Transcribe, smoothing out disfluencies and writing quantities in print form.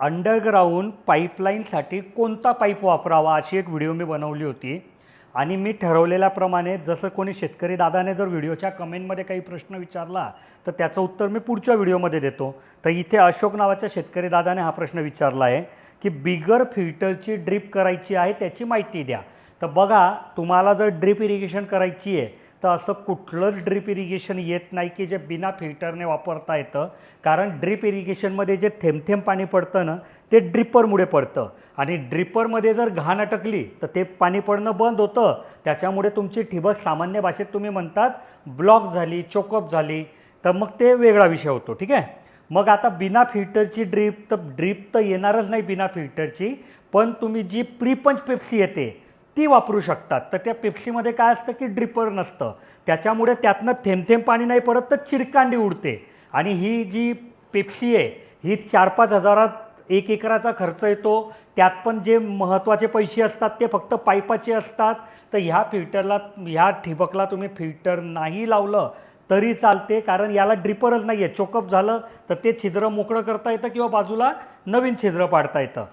Underground पाईपलाईनसाठी कोणता pipe वापरावा अशी एक व्हिडिओ मी बनवली होती आणि मी ठरवलेल्याप्रमाणे जसं कोणी शेतकरी दादाने जर व्हिडिओच्या कमेंटमध्ये काही प्रश्न विचारला तर त्याचं उत्तर मी पुढच्या व्हिडिओमध्ये देतो. तर इथे अशोक नावाच्या शेतकरी दादाने हा प्रश्न विचारला आहे की बिगर फिल्टरची ड्रीप करायची आहे त्याची माहिती द्या. तर बघा, तुम्हाला जर ड्रीप इरिगेशन करायची आहे तर असं कुठलंच ड्रीप इरिगेशन येत नाही की जे बिना फिल्टरने वापरता येतं. कारण ड्रीप इरिगेशनमध्ये जे थेंब थेंब पाणी पडतं ना ते ड्रिपरमुळे पडतं आणि ड्रिपरमध्ये जर घाण अटकली तर ते पाणी पडणं बंद होतं. त्याच्यामुळे तुमची ठिबक सामान्य भाषेत तुम्ही म्हणतात ब्लॉक झाली, चोकअप झाली, तर मग ते वेगळा विषय होतो. ठीक आहे. मग आता बिना फिल्टरची ड्रीप तर येणारच नाही बिना फिल्टरची, पण तुम्ही जी प्रीपंच पेप्सी येते ती वापरू शकतात. तर त्या पेप्सीमध्ये काय असतं की ड्रिपर नसतं, त्याच्यामुळे त्यातनं थेंब थेंब पाणी नाही पडत तर चिरकांडी उडते. आणि ही जी पेप्सी आहे ही 4-5 हजारात 1 एकराचा खर्च येतो. त्यात पण जे महत्त्वाचे पैसे असतात ते फक्त पाईपाचे असतात. तर ह्या ठिबकला तुम्ही फिल्टर नाही लावलं तरी चालते, कारण याला ड्रिपरच नाही आहे. चोकअप झालं तर ते छिद्र मोकळं करता येतं किंवा बाजूला नवीन छिद्र पाडता येतं.